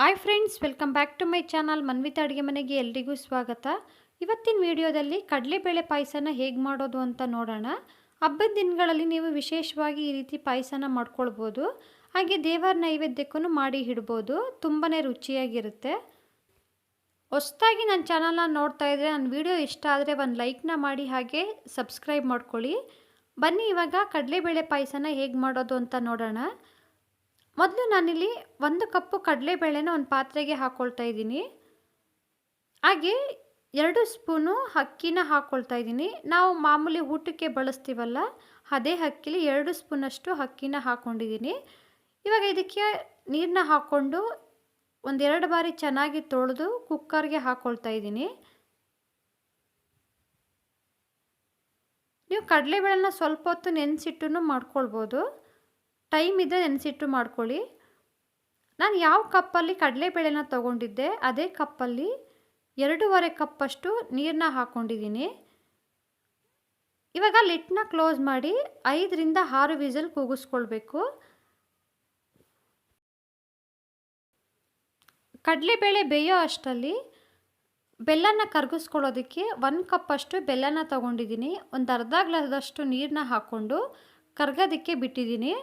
Hi friends, welcome back to my channel Manvitha ಅಡುಗೆ ಮನೆಗೆ ಎಲ್ರಿಗೂ ಸ್ವಾಗತ. ಇವತ್ತಿನ ವಿಡಿಯೋದಲ್ಲಿ ಕಡಲೆಬೇಳೆ ಪಾಯಸನ ಹೇಗೆ ಮಾಡೋದು ಅಂತ ನೋಡೋಣ. ಹಬ್ಬದ ದಿನಗಳಲ್ಲಿ ನೀವು ವಿಶೇಷವಾಗಿ ಈ ರೀತಿ ಪಾಯಸನ ಮಾಡ್ಕೊಳ್ಬೋದು. ಹಾಗೆ ದೇವರ ನೈವೇದ್ಯಕ್ಕೂ ಮಾಡಿ ಇಡ್ಬೋದು. ತುಂಬಾ ರುಚಿಯಾಗಿರುತ್ತೆ. ಹೊಸದಾಗಿ ನನ್ನ ಚಾನಲ್ನ ನೋಡ್ತಾ ಇದ್ದರೆ ನನ್ನ ವಿಡಿಯೋ ಇಷ್ಟ ಆದರೆ ಒಂದು ಲೈಕ್ನ ಮಾಡಿ, ಹಾಗೆ ಸಬ್ಸ್ಕ್ರೈಬ್ ಮಾಡ್ಕೊಳ್ಳಿ. ಬನ್ನಿ ಇವಾಗ ಕಡಲೆಬೇಳೆ ಪಾಯಸನ ಹೇಗೆ ಮಾಡೋದು ಅಂತ ನೋಡೋಣ. ಮೊದಲು ನಾನಿಲ್ಲಿ 1 ಕಪ್ಪು ಕಡಲೆಬೇಳೆನ ಒಂದು ಪಾತ್ರೆಗೆ ಹಾಕ್ಕೊಳ್ತಾ ಇದ್ದೀನಿ. ಹಾಗೆ 2 ಸ್ಪೂನು ಅಕ್ಕಿನ ಹಾಕ್ಕೊಳ್ತಾ ಇದ್ದೀನಿ. ನಾವು ಮಾಮೂಲಿ ಊಟಕ್ಕೆ ಬಳಸ್ತೀವಲ್ಲ, ಅದೇ ಅಕ್ಕಿಲಿ 2 ಸ್ಪೂನಷ್ಟು ಅಕ್ಕಿನ ಹಾಕ್ಕೊಂಡಿದ್ದೀನಿ. ಇವಾಗ ಇದಕ್ಕೆ ನೀರನ್ನ ಹಾಕ್ಕೊಂಡು 1-2 ಬಾರಿ ಚೆನ್ನಾಗಿ ತೊಳೆದು ಕುಕ್ಕರ್ಗೆ ಹಾಕ್ಕೊಳ್ತಾ ಇದ್ದೀನಿ. ನೀವು ಕಡಲೆಬೇಳೆನ ಸ್ವಲ್ಪ ಹೊತ್ತು ನೆನೆಸಿಟ್ಟು ಮಾಡ್ಕೊಳ್ಬೋದು. ಟೈಮ್ ಇದ್ದರೆ ನೆನೆಸಿಟ್ಟು ಮಾಡ್ಕೊಳ್ಳಿ. ನಾನು ಯಾವ ಕಪ್ಪಲ್ಲಿ ಕಡಲೆಬೇಳೆನ ತೊಗೊಂಡಿದ್ದೆ ಅದೇ ಕಪ್ಪಲ್ಲಿ 2.5 ಕಪ್ಪಷ್ಟು ನೀರನ್ನ ಹಾಕ್ಕೊಂಡಿದ್ದೀನಿ. ಇವಾಗ ಲಿಡ್ನ ಕ್ಲೋಸ್ ಮಾಡಿ 5ರಿಂದ 6 ವಿಸಿಲ್ ಕೂಗಿಸ್ಕೊಳ್ಬೇಕು. ಕಡಲೆಬೇಳೆ ಬೇಯೋ ಅಷ್ಟರಲ್ಲಿ ಬೆಲ್ಲನ ಕರಗಿಸ್ಕೊಳ್ಳೋದಕ್ಕೆ 1 ಕಪ್ಪಷ್ಟು ಬೆಲ್ಲನ ತೊಗೊಂಡಿದ್ದೀನಿ. ಒಂದು ಅರ್ಧ ಗ್ಲಾಸಷ್ಟು ನೀರನ್ನ ಹಾಕ್ಕೊಂಡು ಕರಗೋದಕ್ಕೆ ಬಿಟ್ಟಿದ್ದೀನಿ.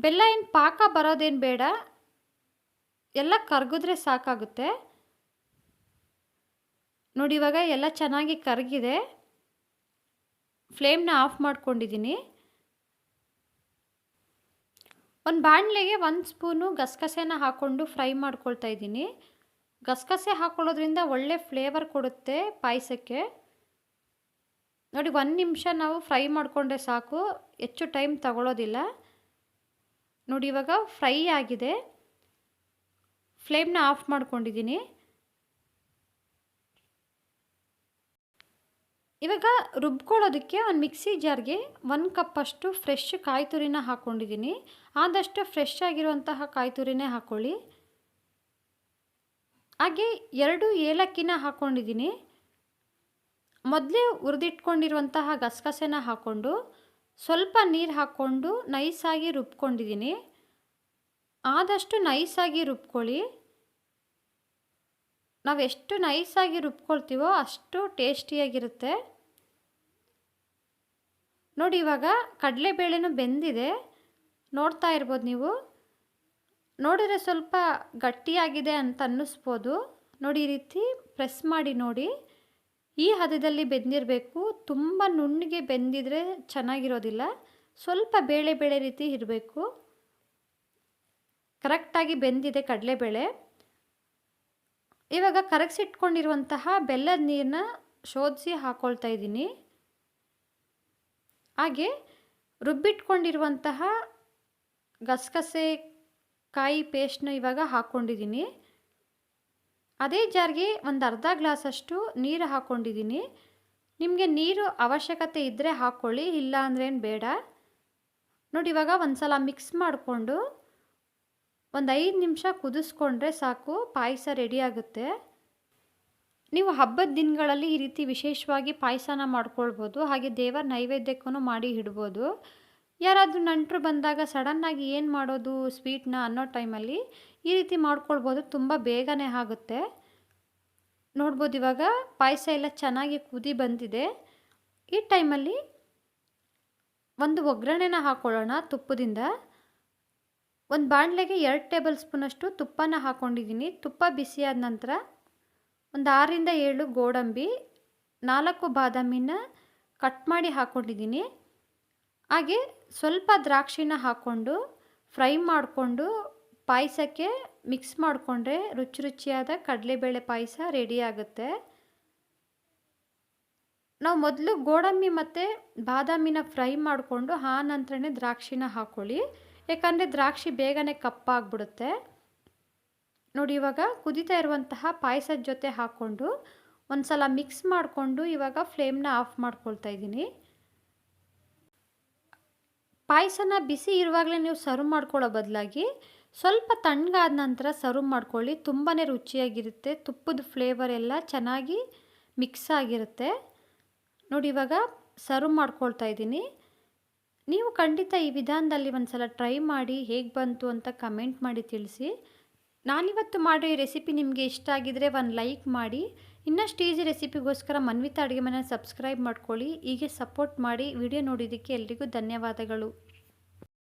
ಬೆಲ್ಲ ಏನು ಪಾಕ ಬರೋದೇನು ಬೇಡ, ಎಲ್ಲ ಕರಗಿದ್ರೆ ಸಾಕಾಗುತ್ತೆ. ನೋಡಿ ಇವಾಗ ಎಲ್ಲ ಚೆನ್ನಾಗಿ ಕರಗಿದೆ. ಫ್ಲೇಮ್ನ ಆಫ್ ಮಾಡ್ಕೊಂಡಿದ್ದೀನಿ. ಒಂದು ಬಾಣಲೆಗೆ 1 ಸ್ಪೂನು ಗಸಗಸೆನ ಹಾಕ್ಕೊಂಡು ಫ್ರೈ ಮಾಡ್ಕೊಳ್ತಾ ಇದ್ದೀನಿ. ಗಸಗಸೆ ಹಾಕ್ಕೊಳ್ಳೋದ್ರಿಂದ ಒಳ್ಳೆ ಫ್ಲೇವರ್ ಕೊಡುತ್ತೆ ಪಾಯಸಕ್ಕೆ. ನೋಡಿ 1 ನಿಮಿಷ ನಾವು ಫ್ರೈ ಮಾಡಿಕೊಂಡ್ರೆ ಸಾಕು, ಹೆಚ್ಚು ಟೈಮ್ ತಗೊಳ್ಳೋದಿಲ್ಲ. ನೋಡಿ ಇವಾಗ ಫ್ರೈ ಆಗಿದೆ. ಫ್ಲೇಮ್ನ ಆಫ್ ಮಾಡ್ಕೊಂಡಿದ್ದೀನಿ. ಇವಾಗ ರುಬ್ಕೊಳ್ಳೋದಕ್ಕೆ ಒಂದು ಮಿಕ್ಸಿ ಜಾರ್ಗೆ 1 ಕಪ್ಪಷ್ಟು ಫ್ರೆಶ್ ಕಾಯಿ ತುರಿನ ಹಾಕ್ಕೊಂಡಿದ್ದೀನಿ. ಆದಷ್ಟು ಫ್ರೆಶ್ ಆಗಿರುವಂತಹ ಕಾಯಿ ತುರಿನೇ ಹಾಕ್ಕೊಳ್ಳಿ. ಹಾಗೆ 2 ಏಲಕ್ಕಿನ ಹಾಕ್ಕೊಂಡಿದ್ದೀನಿ. ಮೊದಲೇ ಹುರಿದಿಟ್ಕೊಂಡಿರುವಂತಹ ಗಸಗಸೆನ ಹಾಕ್ಕೊಂಡು ಸ್ವಲ್ಪ ನೀರು ಹಾಕ್ಕೊಂಡು ನೈಸಾಗಿ ರುಬ್ಕೊಂಡಿದ್ದೀನಿ. ಆದಷ್ಟು ನೈಸಾಗಿ ರುಬ್ಕೊಳ್ಳಿ. ನಾವು ಎಷ್ಟು ನೈಸಾಗಿ ರುಬ್ಕೊಳ್ತೀವೋ ಅಷ್ಟು ಟೇಸ್ಟಿಯಾಗಿರುತ್ತೆ. ನೋಡಿ ಇವಾಗ ಕಡಲೆಬೇಳೆನೂ ಬೆಂದಿದೆ, ನೋಡ್ತಾ ಇರ್ಬೋದು ನೀವು. ನೋಡಿದ್ರೆ ಸ್ವಲ್ಪ ಗಟ್ಟಿಯಾಗಿದೆ ಅಂತ ಅನ್ನಿಸ್ಬೋದು. ನೋಡಿ ಈ ರೀತಿ ಪ್ರೆಸ್ ಮಾಡಿ ನೋಡಿ, ಈ ಹದದಲ್ಲಿ ಬೆಂದಿರಬೇಕು. ತುಂಬ ನುಣ್ಣಗೆ ಬೆಂದಿದ್ರೆ ಚೆನ್ನಾಗಿರೋದಿಲ್ಲ. ಸ್ವಲ್ಪ ಬೇಳೆ ಬೇಳೆ ರೀತಿ ಇರಬೇಕು. ಕರೆಕ್ಟಾಗಿ ಬೆಂದಿದೆ ಕಡಲೆಬೇಳೆ. ಇವಾಗ ಕರಗಿಸಿಟ್ಕೊಂಡಿರುವಂತಹ ಬೆಲ್ಲದ ನೀರನ್ನ ಶೋಧಿಸಿ ಹಾಕ್ಕೊಳ್ತಾ ಇದ್ದೀನಿ. ಹಾಗೆ ರುಬ್ಬಿಟ್ಕೊಂಡಿರುವಂತಹ ಗಸಗಸೆ ಕಾಯಿ ಪೇಸ್ಟ್ನ ಇವಾಗ ಹಾಕ್ಕೊಂಡಿದ್ದೀನಿ. ಅದೇ ಜಾರ್ಗೆ ಒಂದು ಅರ್ಧ ಗ್ಲಾಸಷ್ಟು ನೀರು ಹಾಕ್ಕೊಂಡಿದ್ದೀನಿ. ನಿಮಗೆ ನೀರು ಅವಶ್ಯಕತೆ ಇದ್ದರೆ ಹಾಕ್ಕೊಳ್ಳಿ, ಇಲ್ಲ ಅಂದ್ರೇನು ಬೇಡ. ನೋಡಿ ಇವಾಗ ಒಂದು ಸಲ ಮಿಕ್ಸ್ ಮಾಡಿಕೊಂಡು ಒಂದು 5 ನಿಮಿಷ ಕುದಿಸ್ಕೊಂಡ್ರೆ ಸಾಕು, ಪಾಯಸ ರೆಡಿ ಆಗುತ್ತೆ. ನೀವು ಹಬ್ಬದ ದಿನಗಳಲ್ಲಿ ಈ ರೀತಿ ವಿಶೇಷವಾಗಿ ಪಾಯಸನ ಮಾಡ್ಕೊಳ್ಬೋದು. ಹಾಗೆ ದೇವರ ನೈವೇದ್ಯಕ್ಕೂ ಮಾಡಿ ಇಡ್ಬೋದು. ಯಾರಾದರೂ ನೆಂಟರು ಬಂದಾಗ ಸಡನ್ನಾಗಿ ಏನು ಮಾಡೋದು ಸ್ವೀಟ್ನ ಅನ್ನೋ ಟೈಮಲ್ಲಿ ಈ ರೀತಿ ಮಾಡ್ಕೊಳ್ಬೋದು. ತುಂಬ ಬೇಗನೆ ಆಗುತ್ತೆ. ನೋಡ್ಬೋದು ಇವಾಗ ಪಾಯಸ ಎಲ್ಲ ಚೆನ್ನಾಗಿ ಕುದಿ ಬಂದಿದೆ. ಈ ಟೈಮಲ್ಲಿ ಒಂದು ಒಗ್ಗರಣೆನ ಹಾಕ್ಕೊಳ್ಳೋಣ ತುಪ್ಪದಿಂದ. ಒಂದು ಬಾಣಲೆಗೆ 2 ಟೇಬಲ್ ಸ್ಪೂನಷ್ಟು ತುಪ್ಪನ ಹಾಕ್ಕೊಂಡಿದ್ದೀನಿ. ತುಪ್ಪ ಬಿಸಿಯಾದ ನಂತರ ಒಂದು 6ರಿಂದ 7 ಗೋಡಂಬಿ, 4 ಬಾದಾಮಿನ ಕಟ್ ಮಾಡಿ ಹಾಕ್ಕೊಂಡಿದ್ದೀನಿ. ಹಾಗೆ ಸ್ವಲ್ಪ ದ್ರಾಕ್ಷಿನ ಹಾಕ್ಕೊಂಡು ಫ್ರೈ ಮಾಡಿಕೊಂಡು ಪಾಯಸಕ್ಕೆ ಮಿಕ್ಸ್ ಮಾಡಿಕೊಂಡ್ರೆ ರುಚಿಯಾದ ಕಡಲೆಬೇಳೆ ಪಾಯಸ ರೆಡಿ ಆಗುತ್ತೆ. ನಾವು ಮೊದಲು ಗೋಡಂಬಿ ಮತ್ತು ಬಾದಾಮಿನ ಫ್ರೈ ಮಾಡಿಕೊಂಡು ಆ ನಂತರನೇ ದ್ರಾಕ್ಷಿನ ಹಾಕ್ಕೊಳ್ಳಿ, ಯಾಕಂದರೆ ದ್ರಾಕ್ಷಿ ಬೇಗನೆ ಕಪ್ಪಾಗ್ಬಿಡುತ್ತೆ. ನೋಡಿ ಇವಾಗ ಕುದೀತಾ ಇರುವಂತಹ ಪಾಯಸದ ಜೊತೆ ಹಾಕ್ಕೊಂಡು ಒಂದು ಸಲ ಮಿಕ್ಸ್ ಮಾಡಿಕೊಂಡು ಇವಾಗ ಫ್ಲೇಮ್ನ ಆಫ್ ಮಾಡ್ಕೊಳ್ತಾ ಇದ್ದೀನಿ. ಪಾಯಸನ ಬಿಸಿ ಇರುವಾಗಲೇ ನೀವು ಸರ್ವ್ ಮಾಡ್ಕೊಳ್ಳೋ ಬದಲಾಗಿ ಸ್ವಲ್ಪ ತಣ್ಣಗಾದ ನಂತರ ಸರ್ವ್ ಮಾಡ್ಕೊಳ್ಳಿ. ತುಂಬಾ ರುಚಿಯಾಗಿರುತ್ತೆ. ತುಪ್ಪದ ಫ್ಲೇವರ್ ಎಲ್ಲ ಚೆನ್ನಾಗಿ ಮಿಕ್ಸ್ ಆಗಿರುತ್ತೆ. ನೋಡಿ ಇವಾಗ ಸರ್ವ್ ಮಾಡ್ಕೊಳ್ತಾ ಇದ್ದೀನಿ. ನೀವು ಖಂಡಿತ ಈ ವಿಧಾನದಲ್ಲಿ ಒಂದು ಸಲ ಟ್ರೈ ಮಾಡಿ ಹೇಗೆ ಬಂತು ಅಂತ ಕಮೆಂಟ್ ಮಾಡಿ ತಿಳಿಸಿ. ನಾನಿವತ್ತು ಮಾಡೋ ಈ ರೆಸಿಪಿ ನಿಮಗೆ ಇಷ್ಟ ಆಗಿದ್ರೆ ಒಂದು ಲೈಕ್ ಮಾಡಿ. ಇನ್ನಷ್ಟು ಈಸಿ ರೆಸಿಪಿಗೋಸ್ಕರ ಮನ್ವಿತಾ ಅಡುಗೆ ಮನೆನ ಸಬ್ಸ್ಕ್ರೈಬ್ ಮಾಡ್ಕೊಳ್ಳಿ. ಹೀಗೆ ಸಪೋರ್ಟ್ ಮಾಡಿ. ವಿಡಿಯೋ ನೋಡಿದ್ದಕ್ಕೆ ಎಲ್ರಿಗೂ ಧನ್ಯವಾದಗಳು.